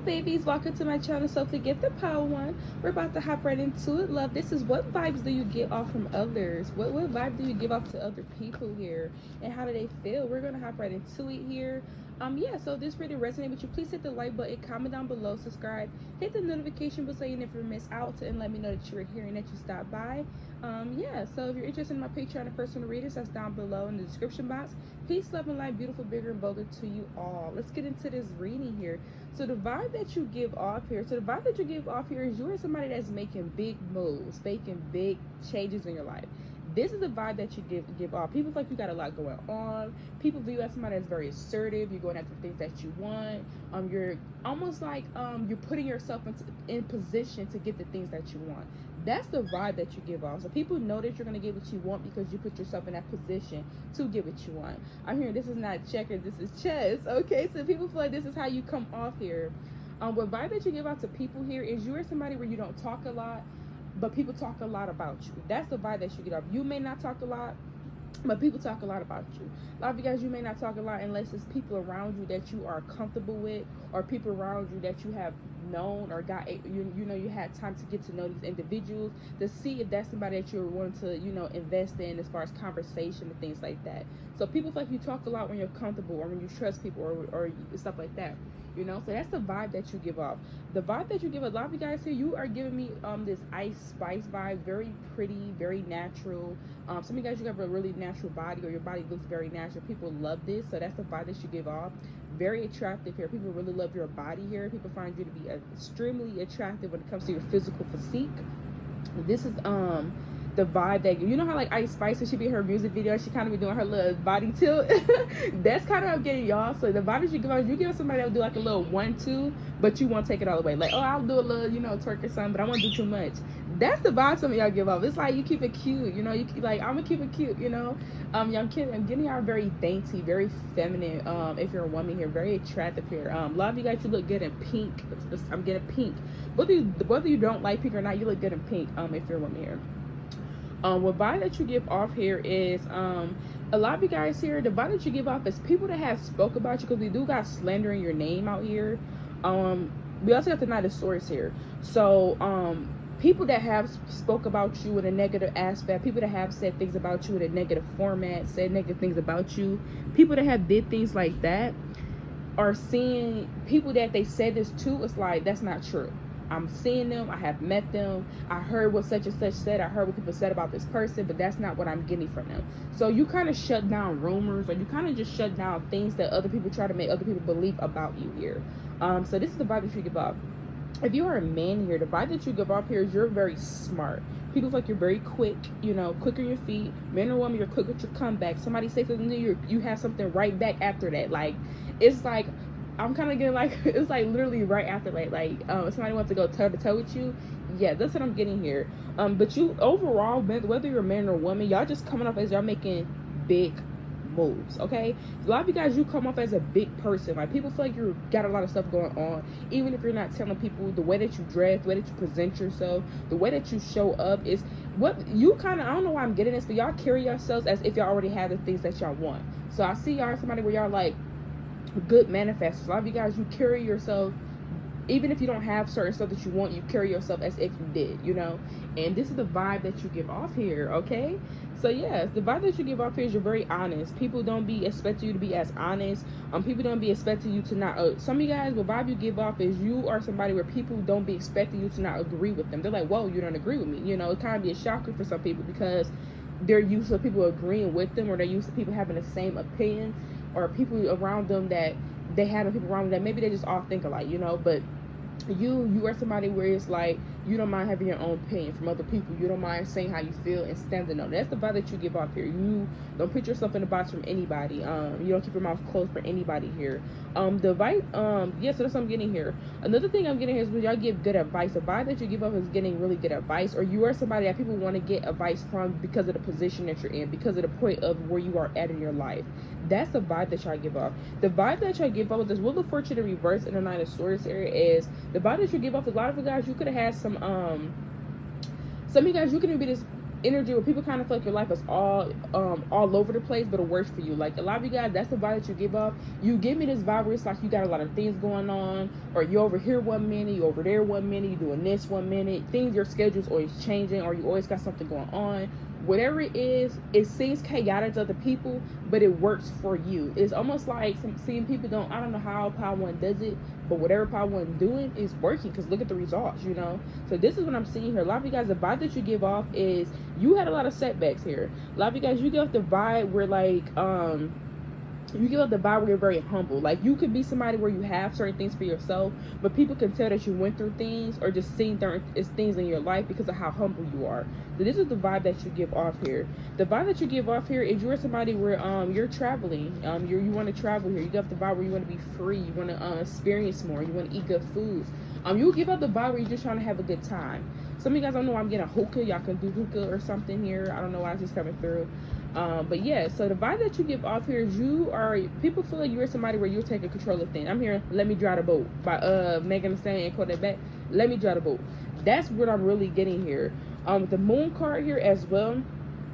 babies, welcome to my channel, Soulfully Gifted Power One. We're about to hop right into it. Love, this is what vibes do you get off from others? What vibe do you give off to other people here? And how do they feel? We're gonna hop right into it here. Yeah, so if this really resonates with you, please hit the like button, comment down below, subscribe, hit the notification bell so you never miss out, and let me know that you're here and that you stopped by. Yeah, so if you're interested in my Patreon and personal readers, that's down below in the description box. Peace, love, and light, beautiful, bigger, and bolder to you all. Let's get into this reading here. So the vibe that you give off here, is you are somebody that's making big moves, making big changes in your life. This is the vibe that you give off. People feel like you got a lot going on. People view you as somebody that's very assertive. You're going after things that you want. You're almost like you're putting yourself in position to get the things that you want. That's the vibe that you give off. So people know that you're going to get what you want because you put yourself in that position to get what you want. I'm hearing this is not checkers, this is chess. Okay, so people feel like this is how you come off here. What vibe that you give out to people here is you are somebody where you don't talk a lot, but people talk a lot about you. That's the vibe that you get off. You may not talk a lot, but people talk a lot about you. A lot of you guys, you may not talk a lot unless it's people around you that you are comfortable with, or people around you that you have known or got, you know, you had time to get to know these individuals to see if that's somebody that you're wanting to, you know, invest in as far as conversation and things like that. So people feel like you talk a lot when you're comfortable or when you trust people or stuff like that. You know, so that's the vibe that you give off. The vibe that you give, a lot of you guys here, you are giving me this ice spice vibe, very pretty, very natural. Some of you guys, you have a really natural body, or your body looks very natural. People love this, so that's the vibe that you give off. Very attractive here. People really love your body here. People find you to be extremely attractive when it comes to your physical physique. This is the vibe that, you know how like Ice Spice, she be in her music video, she kind of be doing her little body tilt. That's kind of what I'm getting, y'all. So the vibe that you give out, you give somebody that will do like a little 1-2, but you won't take it all the way. Like, oh, I'll do a little, you know, twerk or something, but I won't do too much. That's the vibe some of y'all give off. It's like you keep it cute, you know. You like, I'm gonna keep it cute, you know. I'm getting y'all very dainty, very feminine. If you're a woman here, very attractive here. A lot of you guys, you look good in pink. I'm getting pink. Whether you don't like pink or not, you look good in pink. If you're a woman here. What vibe that you give off here is a lot of you guys here, the vibe that you give off is people that have spoke about you, because we do got slandering your name out here. We also got the Knight of Swords here. So people that have spoke about you in a negative aspect, people that have said things about you in a negative format, said negative things about you, people that have did things like that are seeing people that they said this to. It's like, that's not true. I'm seeing them, I have met them, I heard what such and such said, I heard what people said about this person, but that's not what I'm getting from them. So you kind of shut down rumors, or you kind of just shut down things that other people try to make other people believe about you here. So this is the vibe that you give off. If you are a man here, the vibe that you give off here is you're very smart. People feel like you're very quick, you know, quick on your feet. Man or woman, you're quick with your comeback. Somebody say something to you, you have something right back after that. Like, it's like, I'm kind of getting like, it's like literally right after, like if somebody wants to go toe to toe with you, yeah, that's what I'm getting here. But you overall, whether you're a man or a woman, y'all just coming off as y'all making big moves. Okay, a lot of you guys, you come off as a big person. Like, people feel like you got a lot of stuff going on, even if you're not telling people. The way that you dress, the way that you present yourself, the way that you show up is what you kind of, I don't know why I'm getting this, but y'all carry yourselves as if y'all already have the things that y'all want. So I see y'all somebody where y'all like good manifestors. A lot of you guys, you carry yourself, even if you don't have certain stuff that you want, you carry yourself as if you did, you know. And this is the vibe that you give off here. Okay, so yes, the vibe that you give off here is you're very honest. People don't be expecting you to be as honest. People don't be expecting you to not some of you guys, the vibe you give off is you are somebody where people don't be expecting you to not agree with them. They're like, whoa, you don't agree with me, you know. It kind of be a shocker for some people because they're used to people agreeing with them, or they're used to people having the same opinion, or people around them that they have people around them that maybe they just all think alike, you know. But you are somebody where it's like you don't mind having your own opinion from other people. You don't mind saying how you feel and standing on it. That's the vibe that you give off here. You don't put yourself in a box from anybody. You don't keep your mouth closed for anybody here. The vibe, yeah, so that's what I'm getting here. Another thing I'm getting here is when y'all give good advice. The vibe that you give off is getting really good advice, or you are somebody that people want to get advice from because of the position that you're in, because of the point of where you are at in your life. That's the vibe that y'all give off. The vibe that y'all give off with this Wheel of Fortune in reverse in the Knight of Swords area is the vibe that you give off. A lot of you guys, you could have had some of you guys, you can be this energy where people kind of feel like your life is all over the place, but it works for you. Like a lot of you guys, that's the vibe that you give off. You give me this vibe where it's like you got a lot of things going on, or you over here one minute, you over there one minute, you doing this one minute. Things, your schedule's always changing, or you always got something going on. Whatever it is, it seems chaotic to other people, but it works for you. It's almost like seeing people I don't know how Power One does it, but whatever Power One doing is working, because look at the results, you know? So this is what I'm seeing here. A lot of you guys, the vibe that you give off is you had a lot of setbacks here. A lot of you guys, you give off the vibe where like, you give off the vibe where you're very humble. Like you could be somebody where you have certain things for yourself, but people can tell that you went through things or just seen things in your life because of how humble you are. So this is the vibe that you give off here. The vibe that you give off here is you're somebody where you're traveling. You want to travel here. You give off the vibe where you want to be free. You want to experience more. You want to eat good foods. You give off the vibe where you're just trying to have a good time. Some of you guys don't know why I'm getting a hookah. Y'all can do hookah or something here. I don't know why it's just coming through. But yeah, so the vibe that you give off here is people feel like you're somebody where you're taking control of things. I'm hearing Let Me Drive the Boat by Megan Thee Stallion and Kodak Black. Let me drive the boat. That's what I'm really getting here. The moon card here as well.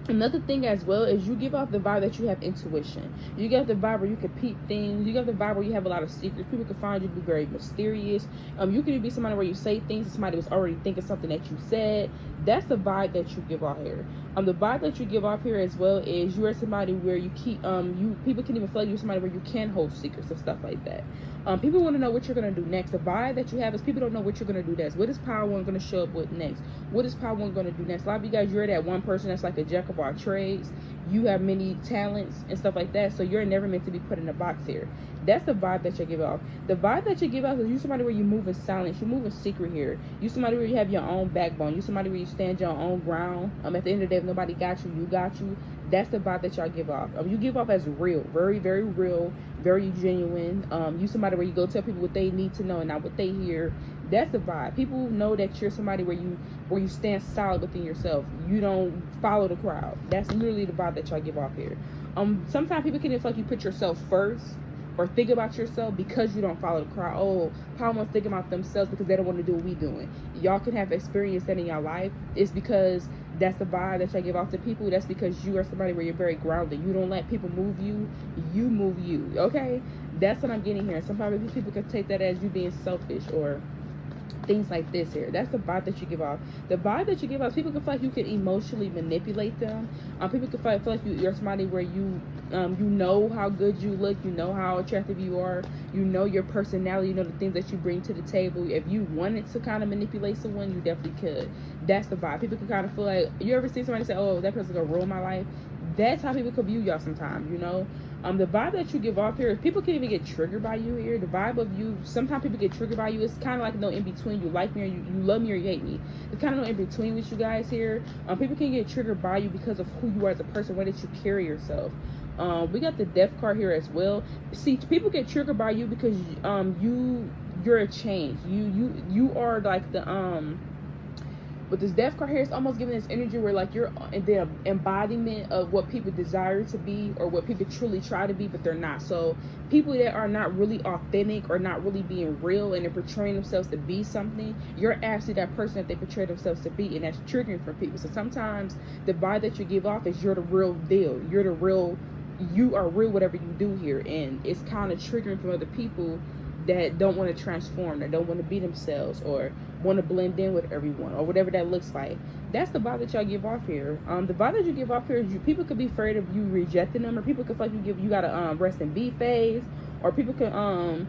Another thing as well is you give off the vibe that you have intuition. You get the vibe where you can peep things. You get the vibe where you have a lot of secrets. People can find you to be very mysterious. You can be somebody where you say things and somebody was already thinking something that you said. That's the vibe that you give off here. The vibe that you give off here as well is you are somebody where you keep people can even feel like you're somebody where you can hold secrets and stuff like that. People want to know what you're going to do next. The vibe that you have is people don't know what you're going to do next. What is Power One going to show up with next? What is Power One going to do next? A lot of you guys, you're that one person that's like a jack of all trades. You have many talents and stuff like that, so you're never meant to be put in a box here. That's the vibe that you give off. The vibe that you give off is you somebody where you move in silence. You move in secret here. You somebody where you have your own backbone. You somebody where you stand your own ground. At the end of the day, if nobody got you, you got you. That's the vibe that y'all give off. You give off as real, very, very real, very genuine. You somebody where you go tell people what they need to know and not what they hear. That's the vibe. People know that you're somebody where you stand solid within yourself. You don't follow the crowd. That's literally the vibe that y'all give off here. Sometimes people can feel like you put yourself first or think about yourself because you don't follow the crowd. Oh, Power One's thinking about themselves because they don't want to do what we doing. Y'all can have experience that in your life. It's because that's the vibe that y'all give off to people. That's because you are somebody where you're very grounded. You don't let people move you. You move you. Okay? That's what I'm getting here. Sometimes people can take that as you being selfish or things like this here. That's the vibe that you give off. The vibe that you give off, people can feel like you can emotionally manipulate them. People can feel like you're somebody where you know how good you look, you know how attractive you are, you know your personality, you know the things that you bring to the table. If you wanted to kind of manipulate someone, you definitely could. That's the vibe. People can kind of feel like, you ever see somebody say, oh, that person's gonna ruin my life? That's how people could view y'all sometimes, you know. The vibe that you give off here is people can even get triggered by you here. The vibe of you, sometimes people get triggered by you. It's kind of like no in between. You like me or you love me or you hate me. It's kind of no in between with you guys here. People can get triggered by you because of who you are as a person, way that you carry yourself. We got the death card here as well. See, people get triggered by you because you're a change. You are like the with this death card here, it's almost giving this energy where like you're the embodiment of what people desire to be or what people truly try to be, but they're not. So people that are not really authentic or not really being real and they're portraying themselves to be something, you're actually that person that they portray themselves to be, and that's triggering for people. So sometimes the vibe that you give off is you're the real deal. You are real whatever you do here, and it's kind of triggering for other people that don't want to transform, that don't want to be themselves or want to blend in with everyone or whatever that looks like. That's the vibe that y'all give off here. The vibe that you give off here is people could be afraid of you rejecting them, or people could feel like you got a rest in B phase, or people could kind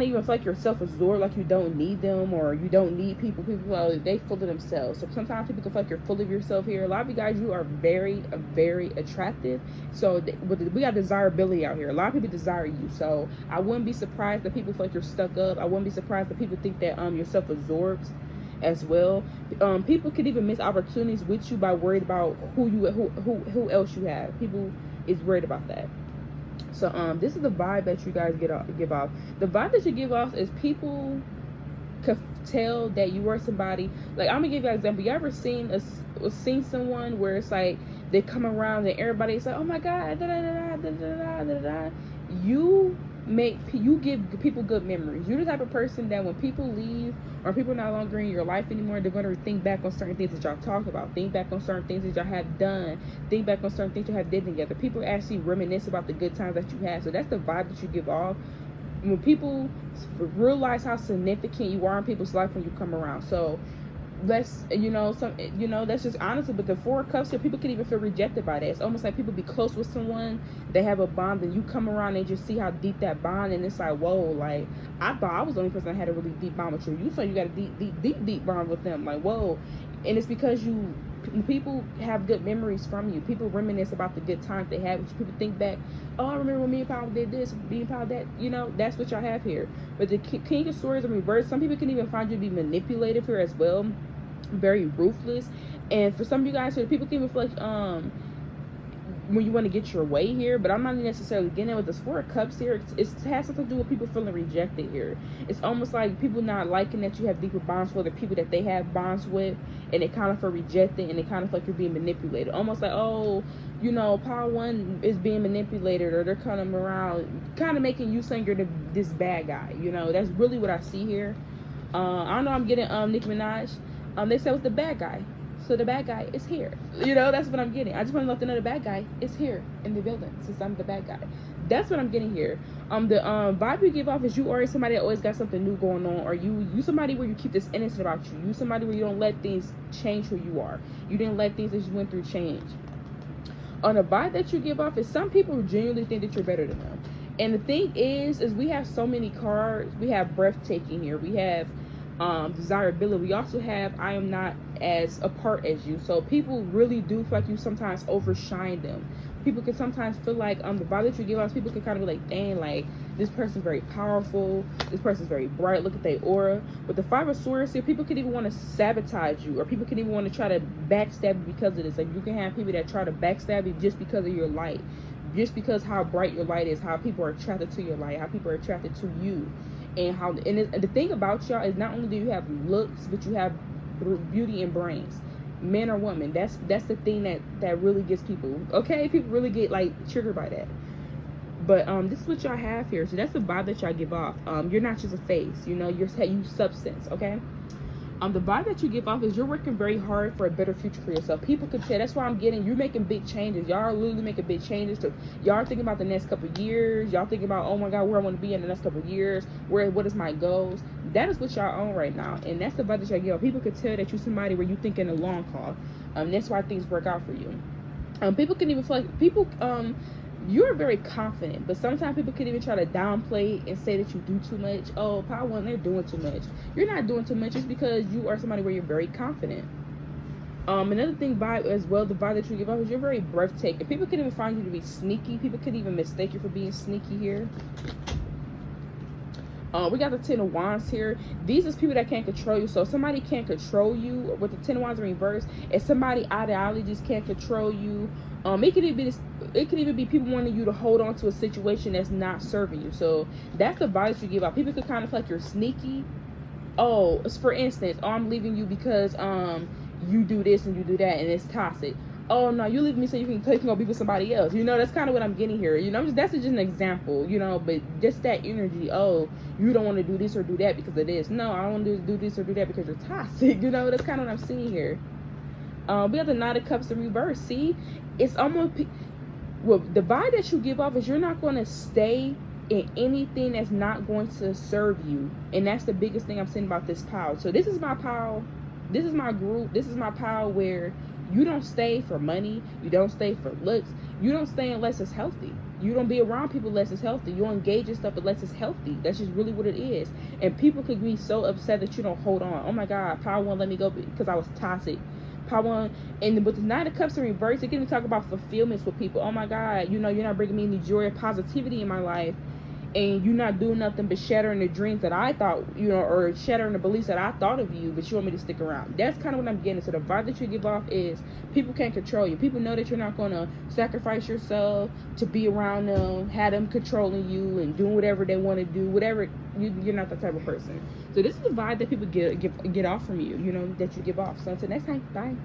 of even feel like you're self-absorbed, like you don't need them or you don't need people. People they full of themselves. So sometimes people can feel like you're full of yourself here. A lot of you guys, you are very, very attractive. So we got desirability out here. A lot of people desire you. So I wouldn't be surprised that people feel like you're stuck up. I wouldn't be surprised that people think that you're self-absorbed as well. People could even miss opportunities with you by worried about who else you have. People is worried about that. So this is the vibe that you guys give off. The vibe that you give off is people could tell that you are somebody. Like, I'm gonna give you an example. You ever seen someone where it's like they come around and everybody's like, oh my god, da da da da da da da da. You you give people good memories. You're the type of person that when people leave or people are no longer in your life anymore, they're going to think back on certain things that y'all talked about, think back on certain things that y'all have done, think back on certain things you have did together. People actually reminisce about the good times that you had. So that's the vibe that you give off when people realize how significant you are in people's life when you come around. So let's that's just honestly. But the Four of Cups here, people can even feel rejected by that. It's almost like people be close with someone, they have a bond, and you come around and just see how deep that bond, and it's like, whoa, like I thought I was the only person that had a really deep bond with you. You thought you got a deep bond with them, like whoa. And it's because people have good memories from you. People reminisce about the good times they had. People think back, oh, I remember when me and Paul did this, me and Paul that. That's what y'all have here. But the King of Swords in reverse, some people can even find you to be manipulative here as well, very ruthless. And for some of you guys here, people can even feel like when you want to get your way here, but I'm not necessarily getting it with this Four of Cups here. It has something to do with people feeling rejected here. It's almost like people not liking that you have deeper bonds with the people that they have bonds with, and they kind of feel rejected, and they kind of feel like you're being manipulated. Almost like, oh, Power One is being manipulated, or they're coming around, kind of making you think you're this bad guy. That's really what I see here. I don't know. I'm getting Nicki Minaj. They said it was the bad guy. So the bad guy is here. That's what I'm getting. I just want to let them know the bad guy is here in the building, since I'm the bad guy. That's what I'm getting here. The vibe you give off is you already somebody that always got something new going on, or you somebody where you keep this innocent about you. You somebody where you don't let things change who you are. You didn't let things that you went through change. On the vibe that you give off is some people genuinely think that you're better than them. And the thing is we have so many cards. We have breathtaking here. We have desirability. We also have I am not as apart as you. So people really do feel like you sometimes overshine them. People can sometimes feel like the vibe that you give off, people can kind of be like, dang, like this person's very powerful, this person's very bright, look at their aura. With the Five of Swords here, people can even want to sabotage you, or people can even want to try to backstab you because of this. Like you can have people that try to backstab you just because of your light, just because how bright your light is, how people are attracted to your light, how people are attracted to you. And the thing about y'all is not only do you have looks, but you have beauty and brains, men or women. That's the thing that really gets people. Okay, people really get like triggered by that. But this is what y'all have here. So that's the vibe that y'all give off. You're not just a face. You substance. Okay. The vibe that you give off is you're working very hard for a better future for yourself. People can tell. That's why I'm getting, you're making big changes. Y'all are literally making big changes. So y'all are thinking about the next couple of years. Y'all thinking about, oh my God, where I want to be in the next couple of years. What is my goals? That is what y'all own right now. And that's the vibe that y'all give off. People can tell that you're somebody where you think in the long haul. That's why things work out for you. People can even feel like you're very confident, but sometimes people can even try to downplay and say that you do too much. Oh, Power One, they're doing too much. You're not doing too much. It's because you are somebody where you're very confident. Another thing vibe as well, the vibe that you give off is you're very breathtaking. People can even find you to be sneaky. People could even mistake you for being sneaky here. We got the Ten of Wands here. These is people that can't control you. So if somebody can't control you with the Ten of Wands in reverse, if somebody ideologies can't control you, it could even be people wanting you to hold on to a situation that's not serving you. So that's the vibe you give out. People could kind of feel like you're sneaky. Oh, for instance, I'm leaving you because you do this and you do that and it's toxic. Oh no, you leave me so you can go be with somebody else. That's kind of what I'm getting here. That's just an example. But just that energy. Oh, you don't want to do this or do that because of this. No, I don't want to do this or do that because you're toxic. That's kind of what I'm seeing here. We have the Knight of Cups in reverse. See, it's almost the vibe that you give off is you're not going to stay in anything that's not going to serve you, and that's the biggest thing I'm saying about this pile. So this is my pile. This is my group. This is my pile where you don't stay for money. You don't stay for looks. You don't stay unless it's healthy. You don't be around people unless it's healthy. You don't engage in stuff unless it's healthy. That's just really what it is. And people could be so upset that you don't hold on. Oh my God, Power One let me go because I was toxic. Power One, and with the Nine of Cups in reverse, it can even talk about fulfillments with people. Oh my God, you're not bringing me any joy or positivity in my life. And you're not doing nothing but shattering the dreams that I thought, or shattering the beliefs that I thought of you, but you want me to stick around. That's kind of what I'm getting. So the vibe that you give off is people can't control you. People know that you're not going to sacrifice yourself to be around them, have them controlling you and doing whatever they want to do, whatever. You're not that type of person. So this is the vibe that people get off from you, that you give off. So until next time, bye.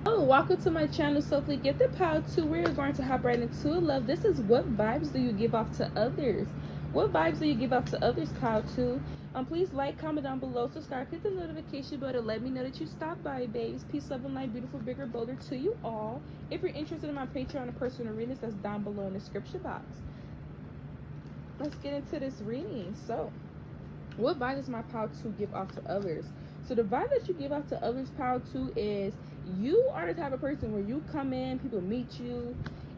Oh, welcome to my channel, Soulfully Gifted Power 2. We're going to hop right into it. Love, this is what vibes do you give off to others? What vibes do you give out to others, pile 2? Please like, comment down below, subscribe, hit the notification bell to let me know that you stopped by, babes. Peace, love, and light, beautiful, bigger, bolder to you all. If you're interested in my Patreon and personal readings, that's down below in the description box. Let's get into this reading. So, what vibe does my pile 2 give off to others? So the vibe that you give out to others, pile 2, is you are the type of person where you come in, people meet you,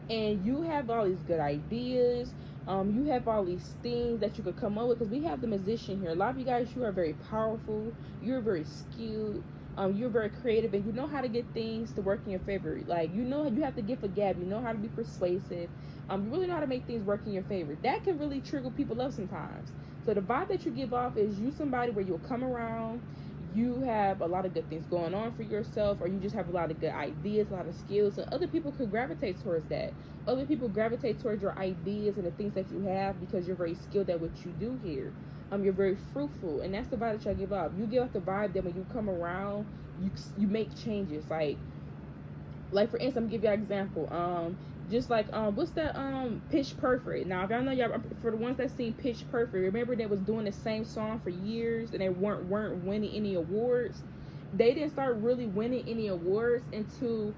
and you have all these good ideas. You have all these things that you could come up with, because we have the musician here. A lot of you guys, you are very powerful. You're very skilled. You're very creative, and you know how to get things to work in your favor. Like, you know, you have to give a gab. You know how to be persuasive. You really know how to make things work in your favor. That can really trigger people up sometimes. So the vibe that you give off is you somebody where you'll come around, you have a lot of good things going on for yourself, or you just have a lot of good ideas, a lot of skills, and other people could gravitate towards that. Other people gravitate towards your ideas and the things that you have because you're very skilled at what you do here. You're very fruitful, and that's the vibe that y'all give off. You give off the vibe that when you come around, you make changes. Like for instance, I'm gonna give you an example. Just like what's that Pitch Perfect? Now, if y'all know, y'all, for the ones that seen Pitch Perfect, remember they was doing the same song for years and they weren't winning any awards. They didn't start really winning any awards until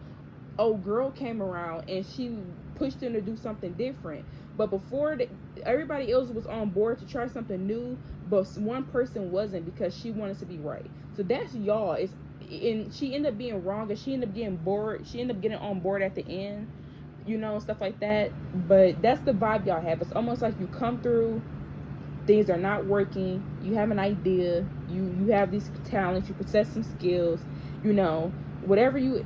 old girl came around and she pushed them to do something different. But before everybody else was on board to try something new, but one person wasn't, because she wanted to be right. So that's y'all. And she ended up being wrong, and she ended up getting bored. She ended up getting on board at the end, you know, stuff like that. But that's the vibe y'all have. It's almost like you come through, things are not working, you have an idea, you have these talents, you possess some skills, you know, whatever you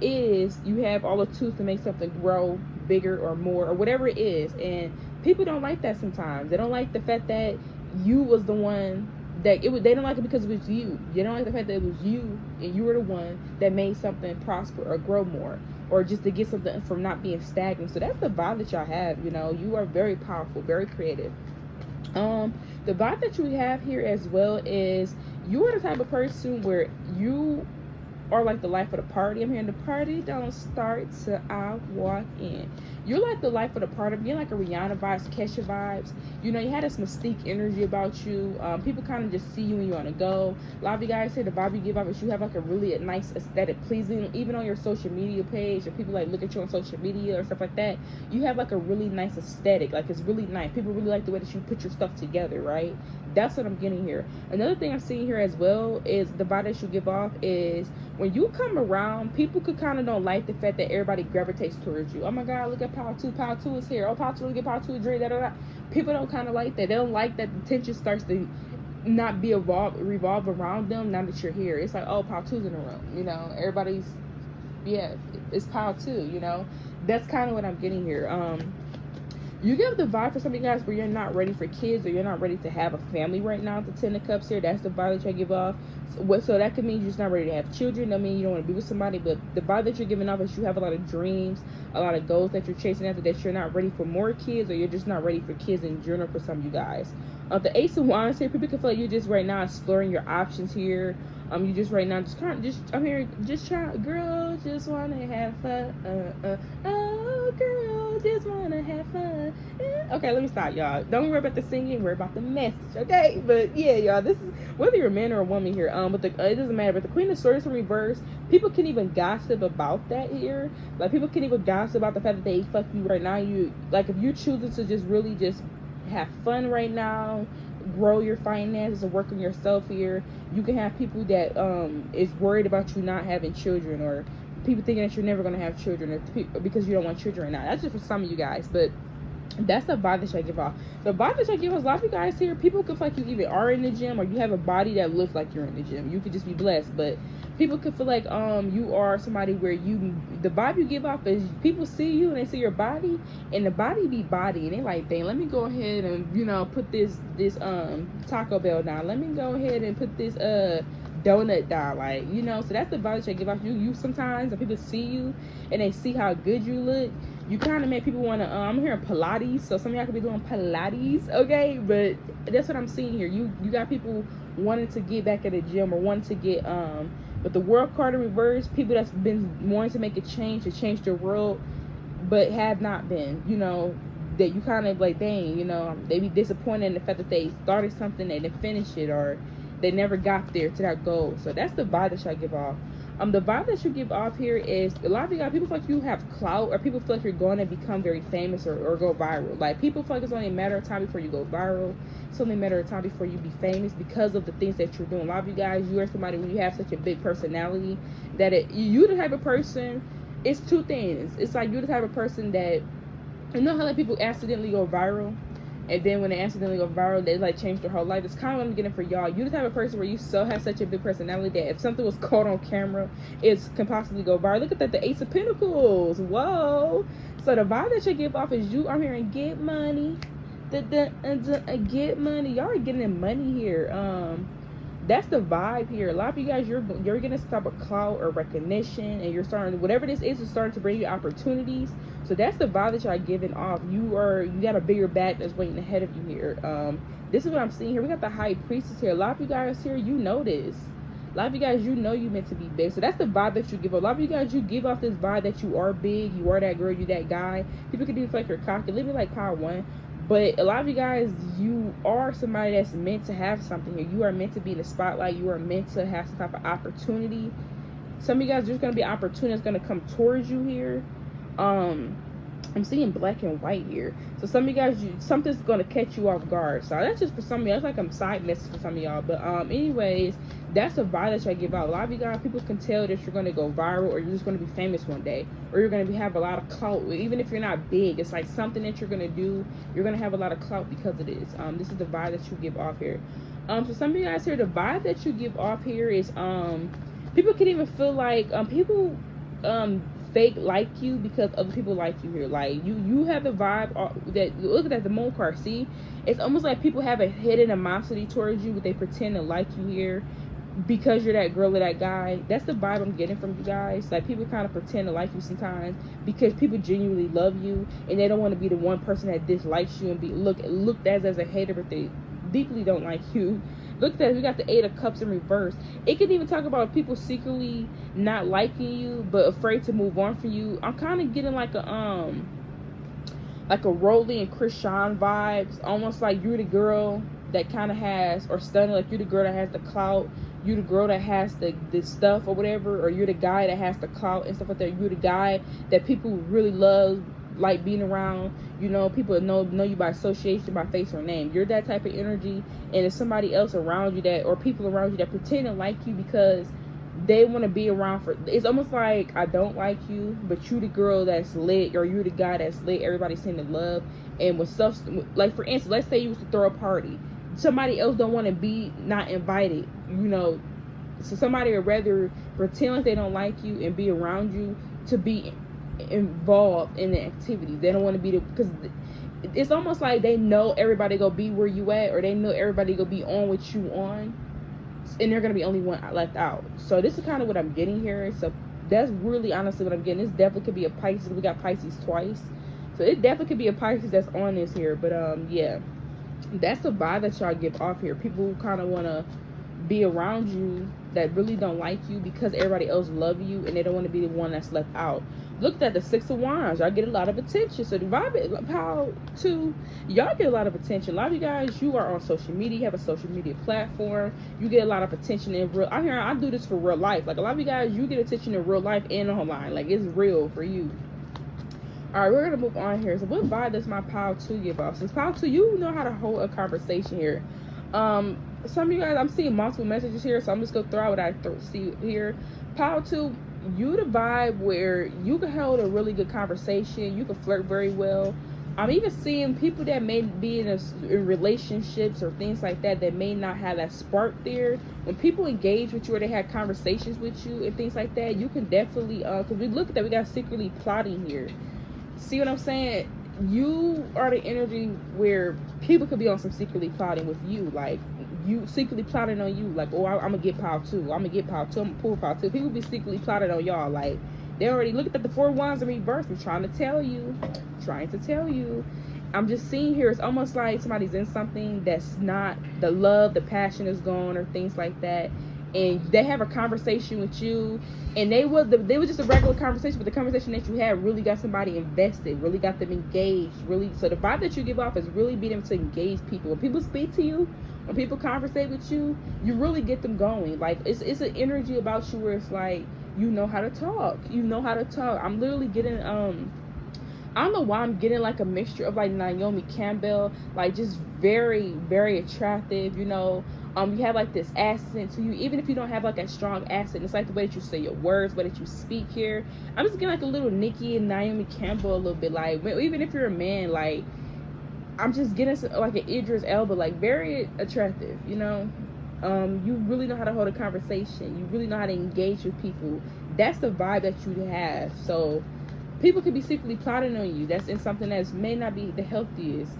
have all the tools to make something grow bigger or more, or whatever it is. And people don't like that sometimes. They don't like the fact that you was the one that they don't like it because it was you. They don't like the fact that it was you and you were the one that made something prosper or grow more, or just to get something from not being stagnant. So that's the vibe that y'all have. You know, you are very powerful, very creative. The vibe that you have here as well is you are the type of person where you are like the life of the party. I'm hearing the party don't start till I walk in. You're like the life of the party. You're like a Rihanna vibes, Kesha vibes. You know, you had this mystique energy about you. People kind of just see you when you're on a go. A lot of you guys say the vibe you give off is you have like a really nice aesthetic, pleasing, even on your social media page, or people like look at you on social media or stuff like that. You have like a really nice aesthetic. Like, it's really nice. People really like the way that you put your stuff together, right? That's what I'm getting here. Another thing I'm seeing here as well is the vibe that you give off is when you come around, people could kind of don't like the fact that everybody gravitates towards you. Oh my God, look at Power 2. Power 2 is here. Oh, Power 2, look at Power 2 drink. Da, da, da. People don't kind of like that. They don't like that the tension starts to not be revolve around them now that you're here. It's like, oh, Power 2's in the room. You know, everybody's, yeah, it's Power 2, you know. That's kind of what I'm getting here. You give the vibe for some of you guys where you're not ready for kids, or you're not ready to have a family right now. The Ten of Cups here, that's the vibe that you give off. So that could mean you're just not ready to have children. I mean, you don't want to be with somebody, but the vibe that you're giving off is you have a lot of dreams, a lot of goals that you're chasing after, that you're not ready for more kids, or you're just not ready for kids in general for some of you guys. The Ace of Wands here, people can feel like you're just right now exploring your options here. You just right now I'm here just trying, girl, just wanna have fun. Oh, girl, just wanna have fun. Okay, let me stop, y'all. Don't worry about the singing, worry about the message, okay? But yeah, y'all, this is whether you're a man or a woman here. But it doesn't matter. But the Queen of Swords in reverse, people can even gossip about that here. Like, people can even gossip about the fact that they fuck you right now. You, like, if you're choosing to just really just have fun right now, grow your finances and work on yourself here, you can have people that is worried about you not having children, or people thinking that you're never going to have children, or because you don't want children right now. That's just for some of you guys, but that's the vibe that I give off. The vibe that I give off, a lot of you guys here, people could feel like you either are in the gym, or you have a body that looks like you're in the gym. You could just be blessed, but people could feel like you are somebody where the vibe you give off is people see you and they see your body, and the body be body, and they like, dang, let me go ahead and, you know, put this Taco Bell down. Let me go ahead and put this donut down, like, you know. So that's the vibe that I give off. You sometimes, when people see you and they see how good you look, you kind of make people want to, I'm hearing Pilates, so some of y'all could be doing Pilates, okay? But that's what I'm seeing here. You got people wanting to get back at the gym, or wanting to get, with the World card in reverse, people that's been wanting to make a change, to change their world, but have not been, you know, that you kind of like, dang, you know, they be disappointed in the fact that they started something and didn't finish it, or they never got there to that goal. So that's the vibe that y'all give off. The vibe that you give off here is a lot of you guys, people feel like you have clout, or people feel like you're going to become very famous or go viral. Like, people feel like it's only a matter of time before you go viral. It's only a matter of time before you be famous because of the things that you're doing. A lot of you guys, you are somebody, when you have such a big personality, that you the type of person, it's two things. It's like, you're the type of person that, you know how like people accidentally go viral, and then when they accidentally go viral, they like change their whole life. It's kind of what I'm getting for y'all. You're the type of person where you so have such a big personality that if something was caught on camera, it can possibly go viral. Look at that, the Ace of Pentacles. Whoa. So the vibe that you give off is you are here and get money. Get money. Y'all are getting money here. That's the vibe here. A lot of you guys, you're getting some type of clout or recognition, and you're starting, whatever this is starting to bring you opportunities. So that's the vibe that y'all giving off. You got a bigger bag that's waiting ahead of you here. This is what I'm seeing here. We got the High Priestess here. A lot of you guys here, you know this. A lot of you guys, you know you meant to be big. So that's the vibe that you give off. A lot of you guys, you give off this vibe that you are big. You are that girl. You that guy. People can do feel like you're cocky. Leave it like Power One. But a lot of you guys, you are somebody that's meant to have something here. You are meant to be in the spotlight. You are meant to have some type of opportunity. Some of you guys, there's going to be opportunity that's going to come towards you here. I'm seeing black and white here. So some of you guys, something's going to catch you off guard. So that's just for some of y'all. It's like a side message for some of y'all. But anyways, that's the vibe that y'all give out. A lot of you guys, people can tell that you're going to go viral, or you're just going to be famous one day, or you're going to have a lot of clout. Even if you're not big, it's like something that you're going to do. You're going to have a lot of clout because of this. This is the vibe that you give off here. So some of you guys here, the vibe that you give off here is people can even feel like people fake like you because other people like you here. Like you have the vibe that, look at the moon card. See, it's almost like people have a hidden animosity towards you, but they pretend to like you here because you're that girl or that guy. That's the vibe I'm getting from you guys. Like, people kind of pretend to like you sometimes because people genuinely love you, and they don't want to be the one person that dislikes you and be looked at as a hater, but they deeply don't like you. Look at that, we got the Eight of Cups in reverse. It can even talk about people secretly not liking you but afraid to move on from you. I'm kind of getting like a Rolly and Krishan vibes, almost like you're the girl that kind of has, or stunning, like you're the girl that has the clout, you're the girl that has the stuff or whatever, or you're the guy that has the clout and stuff like that. You're the guy that people really love, like being around. You know, people know you by association, by face or name. You're that type of energy, and it's somebody else around you that, or people around you that pretend to like you because they want to be around for, it's almost like, I don't like you, but you the girl that's lit, or you're the guy that's lit, everybody seem to love. And with stuff, like for instance, let's say you was to throw a party, somebody else don't want to be not invited, you know, so somebody would rather pretend like they don't like you and be around you to be involved in the activity. They don't want to be because it's almost like they know everybody gonna be where you at, or they know everybody gonna be on what you on, and they're gonna be only one left out. So this is kind of what I'm getting here. So that's really honestly what I'm getting. This definitely could be a Pisces. We got Pisces twice, so it definitely could be a Pisces that's on this here. But yeah, that's the vibe that y'all give off here. People kind of want to be around you that really don't like you because everybody else love you, and they don't want to be the one that's left out. Look at the Six of Wands. Y'all get a lot of attention. So the vibe, Power 2, y'all get a lot of attention. A lot of you guys, you are on social media. You have a social media platform. You get a lot of attention in real. I do this for real life. Like, a lot of you guys, you get attention in real life and online. Like, it's real for you. All right, we're gonna move on here. So what vibe does my Power 2 give off? Since Power 2, you know how to hold a conversation here. Some of you guys, I'm seeing multiple messages here, so I'm just gonna throw out what I see here. Power 2, you the vibe where you can hold a really good conversation. You can flirt very well. I'm even seeing people that may be in relationships or things like that may not have that spark there. When people engage with you or they have conversations with you and things like that, you can definitely, because we look at that, we got secretly plotting here. See what I'm saying? You are the energy where people could be on some secretly plotting with you. Like, you secretly plotting on you. Like, oh, I'm gonna get Power 2. I'm gonna get Power 2. I'm gonna pull Power 2. People be secretly plotting on y'all. Like, they already looked at the Four Wands in reverse. I'm trying to tell you. I'm just seeing here, it's almost like somebody's in something that's not, the love, the passion is gone, or things like that. and they have a conversation with you, and they was just a regular conversation, but the conversation that you had really got somebody invested, really got them engaged, really. So the vibe that you give off is really being able to engage people. When people speak to you, when people conversate with you, you really get them going. Like it's an energy about you where it's like you know how to talk. You know how to talk. I'm literally getting I don't know why I'm getting like a mixture of like Naomi Campbell, like just very, very attractive, you know. You have like this accent to you, even if you don't have like a strong accent. It's like the way that you say your words, the way that you speak here. I'm just getting like a little Nicki and Naomi Campbell a little bit, like even if you're a man, like I'm just getting like an Idris Elba, like very attractive, you know. You really know how to hold a conversation. You really know how to engage with people. That's the vibe that you have. So people could be secretly plotting on you. That's in something that may not be the healthiest.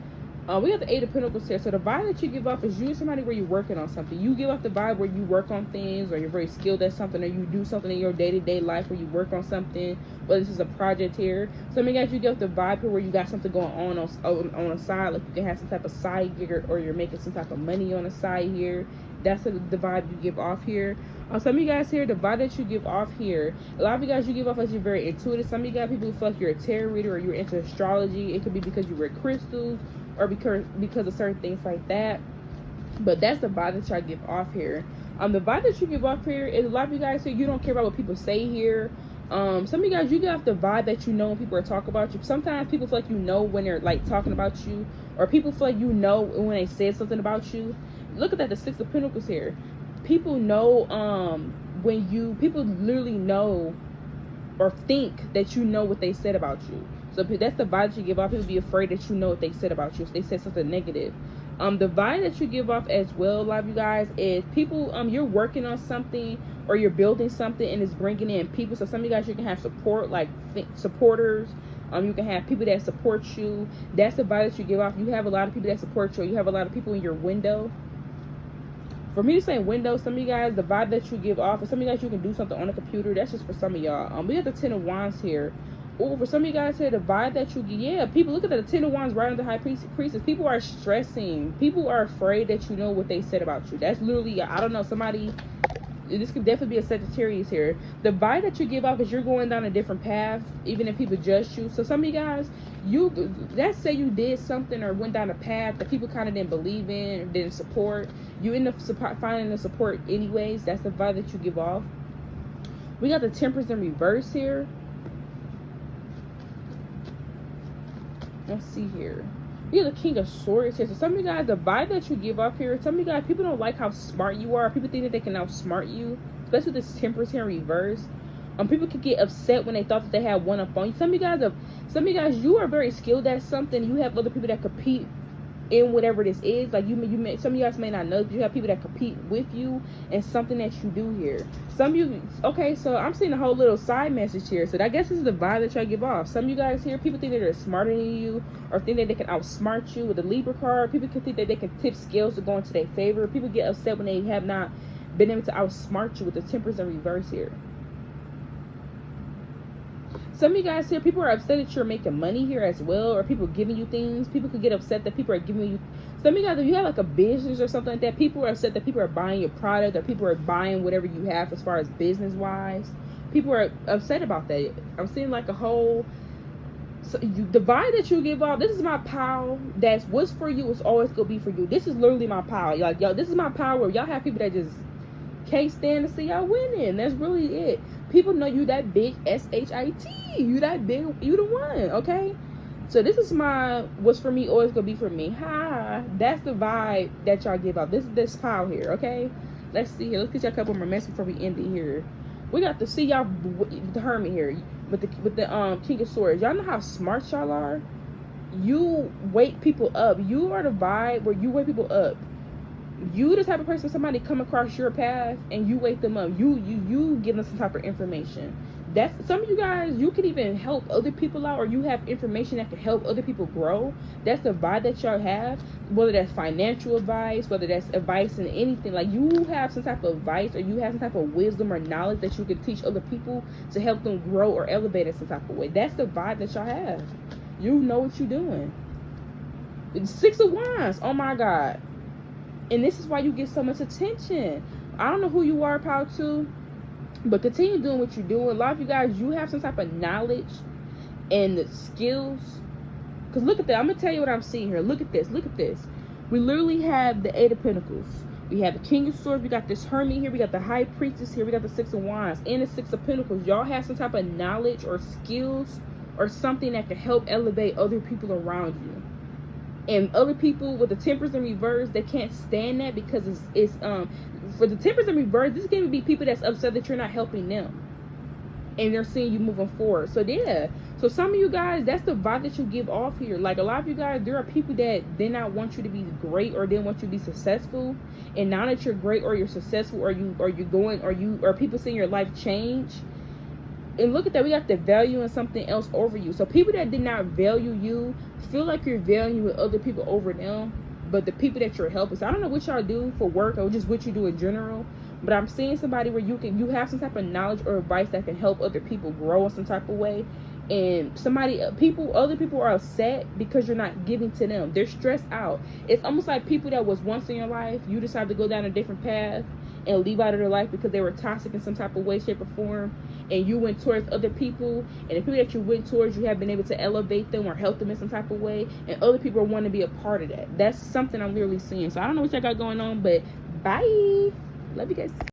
We got the Eight of Pentacles here. So the vibe that you give off is you're somebody where you're working on something. You give off the vibe where you work on things, or you're very skilled at something, or you do something in your day-to-day life where you work on something. Well, this is a project here. Some of you guys, you get off the vibe here where you got something going on a side. Like you can have some type of side gig, or you're making some type of money on the side here. That's the vibe you give off here. Some of you guys here, the vibe that you give off here, a lot of you guys, you give off as you're very intuitive. Some of you guys, people who feel like you're a tarot reader, or you're into astrology. It could be because you wear crystals, or because of certain things like that. But that's the vibe that y'all give off here. The vibe that you give off here is a lot of you guys here, you don't care about what people say here. Some of you guys, you get off the vibe that you know when people are talking about you. Sometimes people feel like you know when they're like talking about you, or people feel like you know when they said something about you. Look at that, the Six of Pentacles here. People know people literally know or think that you know what they said about you. So that's the vibe that you give off. People be afraid that you know what they said about you if they said something negative. The vibe that you give off as well, a lot of you guys, is people, you're working on something, or you're building something, and it's bringing in people. So some of you guys, you can have support, like supporters. You can have people that support you. That's the vibe that you give off. You have a lot of people that support you. You have a lot of people in your window. For me to say window, some of you guys, the vibe that you give off, and some of you guys, you can do something on the computer. That's just for some of y'all. We have the Ten of Wands here. Oh, for some of you guys here, the vibe that you get, yeah, people, look at the Ten of Wands right under the High Priestess. People are stressing. People are afraid that you know what they said about you. That's literally, I don't know, somebody, this could definitely be a Sagittarius here. The vibe that you give off is you're going down a different path, even if people judge you. So some of you guys, let's say you did something or went down a path that people kind of didn't believe in or didn't support. You end up finding the support anyways. That's the vibe that you give off. We got the Temperance in reverse here. Let's see here. We have the King of Swords here. So some of you guys, the vibe that you give off here, some of you guys, people don't like how smart you are. People think that they can outsmart you, especially this Temperance here in reverse. People could get upset when they thought that they had one up on you. Some of you guys, you are very skilled at something. You have other people that compete in whatever this is. Like you may, some of you guys may not know, but you have people that compete with you in something that you do here. Some of you, okay, so I'm seeing a whole little side message here. So I guess this is the vibe that y'all give off. Some of you guys here, people think that they're smarter than you, or think that they can outsmart you with the Libra card. People can think that they can tip scales to go into their favor. People get upset when they have not been able to outsmart you with the Temperance in reverse here. Some of you guys here, people are upset that you're making money here as well, or people giving you things. People could get upset that people are giving you. Some of you guys, if you have like a business or something like that, people are upset that people are buying your product, or people are buying whatever you have as far as business wise. People are upset about that. I'm seeing like a whole. So the vibe that you give off, this is my power. That's what's for you is always gonna be for you. This is literally my power. Like y'all, this is my power. Y'all have people that just can't stand to see y'all winning. That's really it. People know you that big, S-H-I-T. You that big, you the one, okay? So this is my, what's for me always gonna be for me. That's the vibe that y'all give off. This power here, okay? Let's see here. Let's get y'all a couple more messages before we end it here. We got to see y'all, the Hermit here, with the King of Swords. Y'all know how smart y'all are? You wake people up. You are the vibe where you wake people up. You the type of person, somebody come across your path and you wake them up. You give them some type of information. That's some of you guys, you can even help other people out, or you have information that can help other people grow. That's the vibe that y'all have, whether that's financial advice, whether that's advice in anything. Like you have some type of advice, or you have some type of wisdom or knowledge that you can teach other people to help them grow or elevate in some type of way. That's the vibe that y'all have. You know what you're doing. It's Six of Wands, oh my God. And this is why you get so much attention. I don't know who you are, Power 2, but continue doing what you're doing. A lot of you guys, you have some type of knowledge and the skills. Because look at that. I'm going to tell you what I'm seeing here. Look at this. Look at this. We literally have the 8 of Pentacles. We have the King of Swords. We got this Hermit here. We got the High Priestess here. We got the 6 of Wands and the 6 of Pentacles. Y'all have some type of knowledge or skills or something that can help elevate other people around you. And other people with the Temperance in reverse, they can't stand that because it's for the Temperance in reverse, this is going to be people that's upset that you're not helping them. And they're seeing you moving forward. So yeah. So some of you guys, that's the vibe that you give off here. Like a lot of you guys, there are people that did not want you to be great or didn't want you to be successful. And now that you're great or you're successful or people seeing your life change. And look at that, we got the value in something else over you. So people that did not value you feel like you're valuing other people over them. But the people that you're helping, so I don't know what y'all do for work or just what you do in general, but I'm seeing somebody where you have some type of knowledge or advice that can help other people grow in some type of way. And other people are upset because you're not giving to them. They're stressed out. It's almost like people that was once in your life, you decide to go down a different path and leave out of their life because they were toxic in some type of way, shape, or form, and you went towards other people, and the people that you went towards, you have been able to elevate them or help them in some type of way, and other people want to be a part of that. That's something I'm literally seeing. So I don't know what y'all got going on, but bye. Love you guys.